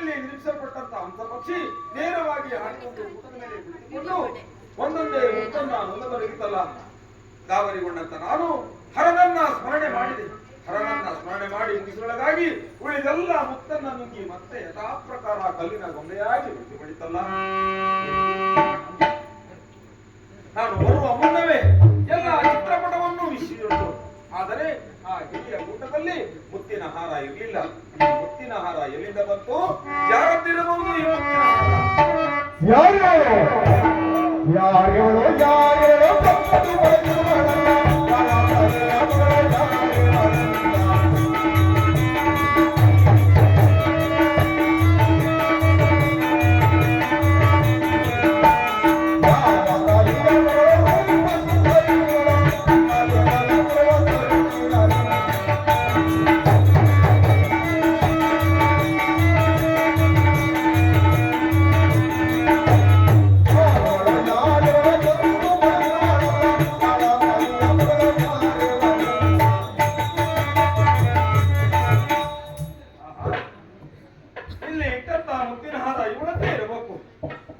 ಕಿವಿಯಲ್ಲಿ ನಿಲ್ಲಿಸಲ್ಪಟ್ಟಂತ ಹಂಸ ಪಕ್ಷಿ ನೇರವಾಗಿ ಹಾಕಿಕೊಂಡು ಊಟದ ಮೇಲೆ ಕುಳಿತುಕೊಂಡು ಒಂದೊಂದೇ ಮುತ್ತನ್ನ ನುಂಗತೊಡಗಿತಲ್ಲ. ಗಾಬರಿಗೊಂಡಂತ ನಾನು ಹರನನ್ನ ಸ್ಮರಣೆ ಮಾಡಿದೆ. ಹರನನ್ನ ಸ್ಮರಣೆ ಮಾಡಿ ಮುಗಿಸೊಳಗಾಗಿ ಉಳಿದೆಲ್ಲ ಮುತ್ತನ್ನ ನುಂಗಿ ಮತ್ತೆ ಯಥಾ ಪ್ರಕಾರ ಕಲ್ಲಿನ ಗೊಂಬೆಯಾಗಿ ಬಿಡಿತಲ್ಲ. ನಾನು ಬರುವ ಮುನ್ನವೇ ಎಲ್ಲ ಚಿತ್ರಪಟವನ್ನು ವಿಷಯುಂಟು. ಆದರೆ ಆ ಹಿರಿಯ ಊಟದಲ್ಲಿ ಮುತ್ತಿನ ಹಾರ ಇರಲಿಲ್ಲ. ಮುತ್ತಿನ ಹಾರ ಎಲ್ಲಿಂದ ಬಂತು? ಯಾರದ್ದಿರಬಹುದು ಈ ಮುತ್ತಿನ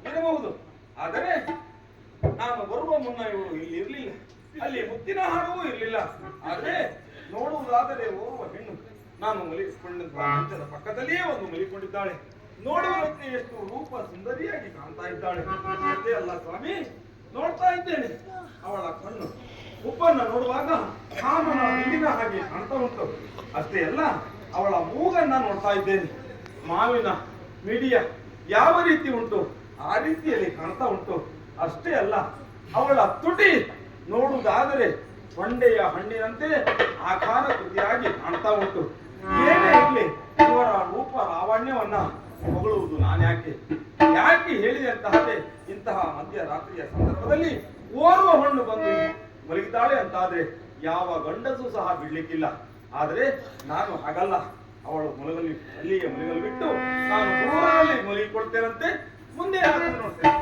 ಇರಬಹುದು. ಆದರೆ ನಾನು ಬರುವ ಮುನ್ನ ಇವಳು ಇಲ್ಲಿ ಇರಲಿಲ್ಲ. ಅಲ್ಲಿ ಮುತ್ತಿನ ಹಾರವೂ ಇರಲಿಲ್ಲ. ಆದ್ರೆ ನೋಡುವುದಾದರೆ ಓರ್ವ ಹೆಣ್ಣು ನಾನು ಮಲಿಕೊಂಡಂತಹ ಮಂಚದ ಪಕ್ಕದಲ್ಲಿಯೇ ಒಂದು ಮಲಿಕೊಂಡಿದ್ದಾಳೆ. ನೋಡುವುದಕ್ಕೆ ಎಷ್ಟು ರೂಪ ಸುಂದರಿಯಾಗಿ ಕಾಣ್ತಾ ಇದ್ದಾಳೆ. ಅಷ್ಟೇ ಅಲ್ಲ ಸ್ವಾಮಿ, ನೋಡ್ತಾ ಇದ್ದೇನೆ ಅವಳ ಕಣ್ಣು ಉಪ್ಪನ್ನ ನೋಡುವಾಗ ಕಾಮನ ಬಿಲ್ಲಿನ ಹಾಗೆ ಕಾಣ್ತಾ ಉಂಟು. ಅಷ್ಟೇ ಅಲ್ಲ, ಅವಳ ಮೂಗನ್ನ ನೋಡ್ತಾ ಇದ್ದೇನೆ. ಮಾವಿನ ಮಿಡಿಯ ಯಾವ ರೀತಿ ಉಂಟು ಆ ರೀತಿಯಲ್ಲಿ ಕಾಣ್ತಾ ಉಂಟು. ಅಷ್ಟೇ ಅಲ್ಲ, ಅವಳ ತುಟಿ ನೋಡುವುದಾದರೆ ಬಂಡೆಯ ಹಣ್ಣಿನಂತೆ ಆಕಾರ ಕೃತಿಯಾಗಿ ಕಾಣ್ತಾ ಉಂಟು. ಏನೇ ಇರಲಿ, ಇವರ ರೂಪ ಲಾವಣ್ಯವನ್ನ ಹೊಗಳುವುದು ನಾನ್ಯಾಕೆ ಹೇಳಿದೆ ಅಂತಹದೆ ಇಂತಹ ಮಧ್ಯರಾತ್ರಿಯ ಸಂದರ್ಭದಲ್ಲಿ ಓರ್ವ ಹಣ್ಣು ಬಂದು ಮಲಗಿದ್ದಾಳೆ ಅಂತಾದ್ರೆ ಯಾವ ಗಂಡಸೂ ಸಹ ಬಿಡ್ಲಿಕ್ಕಿಲ್ಲ. ಆದ್ರೆ ನಾನು ಹಾಗಲ್ಲ. ಅವಳು ಮಲಗಲಿ ಅಲ್ಲಿಯೇ ಮಲಗಲು ಬಿಟ್ಟು ನಾನು ದೂರದಲ್ಲಿ ಮಲಗಿಕೊಳ್ತೇನಂತೆ. ಮುಂದೆ ನೋಡ್ತೇನೆ.